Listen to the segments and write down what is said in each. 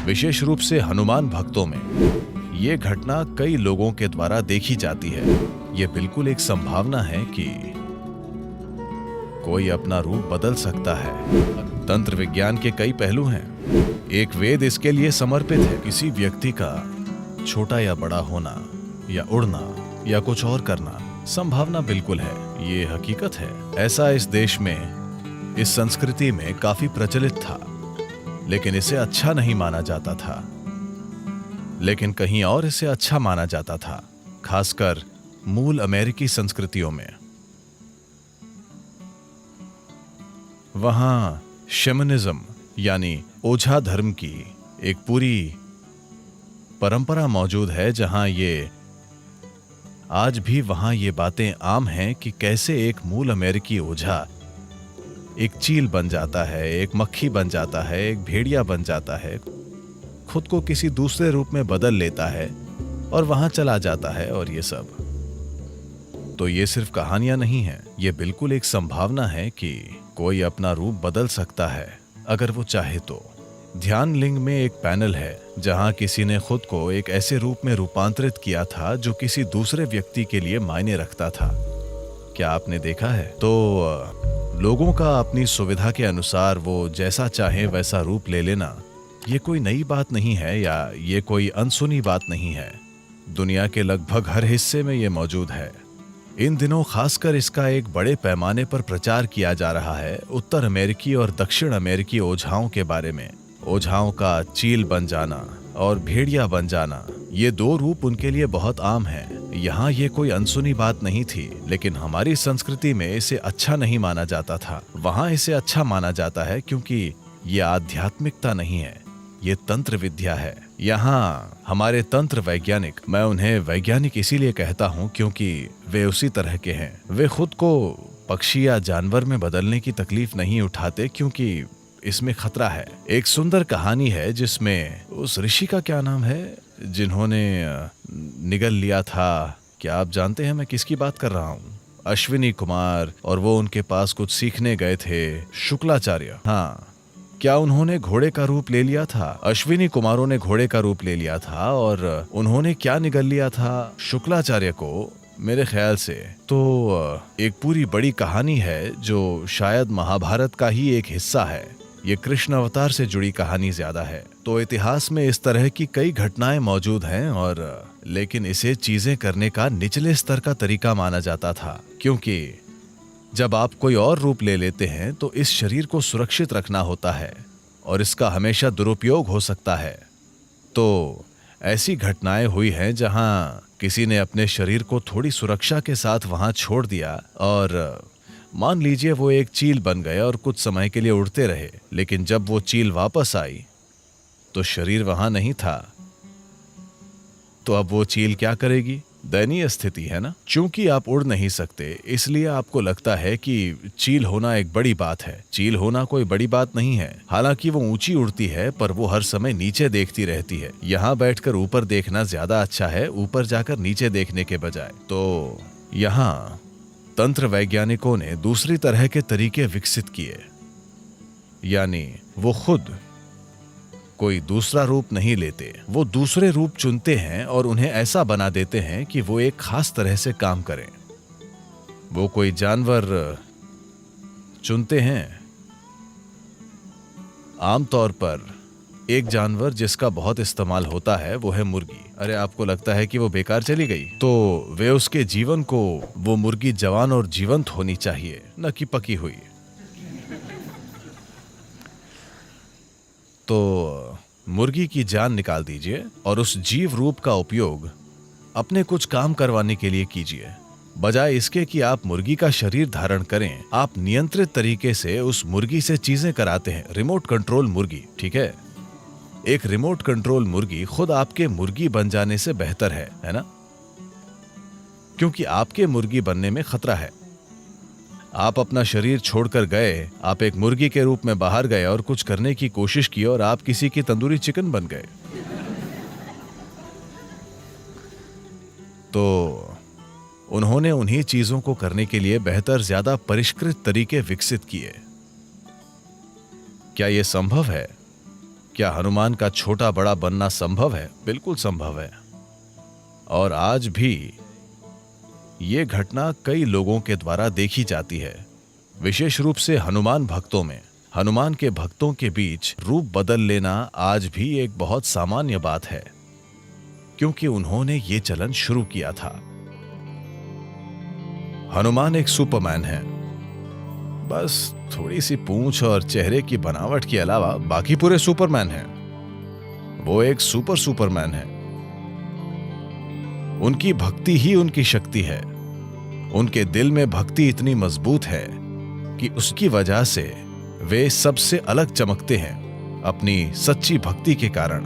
विशेष रूप से हनुमान भक्तों में ये घटना कई लोगों के द्वारा देखी जाती है। ये बिल्कुल एक संभावना है कि कोई अपना रूप बदल सकता है। तंत्र विज्ञान के कई पहलू हैं। एक वेद इसके लिए समर्पित है। किसी व्यक्ति का छोटा या बड़ा होना या उड़ना या कुछ और करना संभावना बिल्कुल है, ये हकीकत है। ऐसा इस देश में, इस संस्कृति में काफी प्रचलित था, लेकिन इसे अच्छा नहीं माना जाता था। लेकिन कहीं और इसे अच्छा माना जाता था, खासकर मूल अमेरिकी संस्कृतियों में। वहां शैमनिज्म यानी ओझा धर्म की एक पूरी परंपरा मौजूद है, जहां ये आज भी वहां ये बातें आम हैं कि कैसे एक मूल अमेरिकी ओझा एक चील बन जाता है, एक मक्खी बन जाता है, एक भेड़िया बन जाता है, खुद को किसी दूसरे रूप में बदल लेता है और वहां चला जाता है। और ये सब तो ये सिर्फ कहानियां नहीं हैं, ये बिल्कुल एक संभावना है कि कोई अपना रूप बदल सकता है अगर वो चाहे तो। ध्यान लिंग में एक पैनल है जहां किसी ने खुद को एक ऐसे रूप में रूपांतरित किया था जो किसी दूसरे व्यक्ति के लिए मायने रखता था। क्या आपने देखा है? तो लोगों का अपनी सुविधा के अनुसार वो जैसा चाहे वैसा रूप ले लेना, ये कोई नई बात नहीं है या ये कोई अनसुनी बात नहीं है। दुनिया के लगभग हर हिस्से में ये मौजूद है। इन दिनों खासकर इसका एक बड़े पैमाने पर प्रचार किया जा रहा है उत्तर अमेरिकी और दक्षिण अमेरिकी ओझाओं के बारे में। ओझाओं का चील बन जाना और भेड़िया बन जाना, ये दो रूप उनके लिए बहुत आम है। यहाँ ये कोई अनसुनी बात नहीं थी, लेकिन हमारी संस्कृति में इसे अच्छा नहीं माना जाता था। वहाँ इसे अच्छा माना जाता है क्योंकि ये आध्यात्मिकता नहीं है, ये तंत्र विद्या है। यहाँ हमारे तंत्र वैज्ञानिक, मैं उन्हें वैज्ञानिक इसीलिए कहता हूँ क्योंकि वे उसी तरह के हैं। वे खुद को पक्षी या जानवर में बदलने की तकलीफ नहीं उठाते क्योंकि इसमें खतरा है। एक सुंदर कहानी है जिसमें उस ऋषि का क्या नाम है जिन्होंने निगल लिया था, क्या आप जानते हैं मैं किसकी बात कर रहा हूँ? अश्विनी कुमार, और वो उनके पास कुछ सीखने गए थे, शुक्लाचार्य। हाँ, क्या उन्होंने घोड़े का रूप ले लिया था? अश्विनी कुमारों ने घोड़े का रूप ले लिया था और उन्होंने क्या निगल लिया था? शुक्लाचार्य को, मेरे ख्याल से। तो एक पूरी बड़ी कहानी है जो शायद महाभारत का ही एक हिस्सा है। ये कृष्ण अवतार से जुड़ी कहानी ज्यादा है। तो इतिहास में इस तरह की कई घटनाएं मौजूद हैं, और लेकिन इसे चीजें करने का निचले स्तर का तरीका माना जाता था, क्योंकि जब आप कोई और रूप ले लेते हैं तो इस शरीर को सुरक्षित रखना होता है और इसका हमेशा दुरुपयोग हो सकता है। तो ऐसी घटनाएं हुई हैं जहां किसी ने अपने शरीर को थोड़ी सुरक्षा के साथ वहां छोड़ दिया और मान लीजिए वो एक चील बन गए और कुछ समय के लिए उड़ते रहे, लेकिन जब वो चील वापस आई तो शरीर वहां नहीं था। तो अब वो चील क्या करेगी? दयनीय स्थिति है ना। चूंकि आप उड़ नहीं सकते, इसलिए आपको लगता है कि चील होना एक बड़ी बात है। चील होना कोई बड़ी बात नहीं है। हालांकि वो ऊंची उड़ती है, पर वो हर समय नीचे देखती रहती है। यहाँ बैठकर ऊपर देखना ज्यादा अच्छा है, ऊपर जाकर नीचे देखने के बजाय। तो यहाँ तंत्र वैज्ञानिकों ने दूसरी तरह के तरीके विकसित किए, यानी वो खुद कोई दूसरा रूप नहीं लेते, वो दूसरे रूप चुनते हैं और उन्हें ऐसा बना देते हैं कि वो एक खास तरह से काम करें। वो कोई जानवर चुनते हैं, आमतौर पर एक जानवर जिसका बहुत इस्तेमाल होता है वो है मुर्गी। अरे आपको लगता है कि वो बेकार चली गई? तो वे उसके जीवन को, वो मुर्गी जवान और जीवंत होनी चाहिए, न कि पकी हुई। तो मुर्गी की जान निकाल दीजिए और उस जीव रूप का उपयोग अपने कुछ काम करवाने के लिए कीजिए। बजाय इसके कि आप मुर्गी का शरीर धारण करें, आप नियंत्रित तरीके से उस मुर्गी से चीजें कराते हैं। रिमोट कंट्रोल मुर्गी, ठीक है? एक रिमोट कंट्रोल मुर्गी खुद आपके मुर्गी बन जाने से बेहतर है ना? क्योंकि आपके मुर्गी बनने में खतरा है। आप अपना शरीर छोड़कर गए, आप एक मुर्गी के रूप में बाहर गए और कुछ करने की कोशिश की और आप किसी की तंदूरी चिकन बन गए। तो उन्होंने उन्हीं चीजों को करने के लिए बेहतर, ज्यादा परिष्कृत तरीके विकसित किए। क्या यह संभव है क्या हनुमान का छोटा बड़ा बनना संभव है? बिल्कुल संभव है। और आज भी ये घटना कई लोगों के द्वारा देखी जाती है, विशेष रूप से हनुमान भक्तों में। हनुमान के भक्तों के बीच रूप बदल लेना आज भी एक बहुत सामान्य बात है, क्योंकि उन्होंने ये चलन शुरू किया था। हनुमान एक सुपरमैन है। बस थोड़ी सी पूंछ और चेहरे की बनावट के अलावा बाकी पूरे सुपरमैन हैं। वो एक सुपरमैन है। उनकी भक्ति ही उनकी शक्ति है। उनके दिल में भक्ति इतनी मजबूत है कि उसकी वजह से वे सबसे अलग चमकते हैं अपनी सच्ची भक्ति के कारण।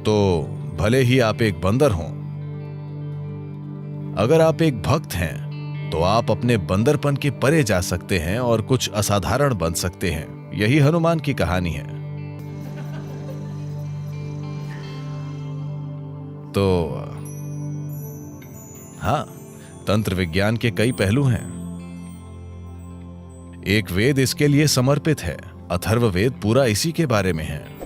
तो भले ही आप एक बंदर हों, अगर आप एक भक्त हैं तो आप अपने बंदरपन के परे जा सकते हैं और कुछ असाधारण बन सकते हैं। यही हनुमान की कहानी है। तो हाँ, तंत्र विज्ञान के कई पहलू हैं। एक वेद इसके लिए समर्पित है। अथर्ववेद पूरा इसी के बारे में है।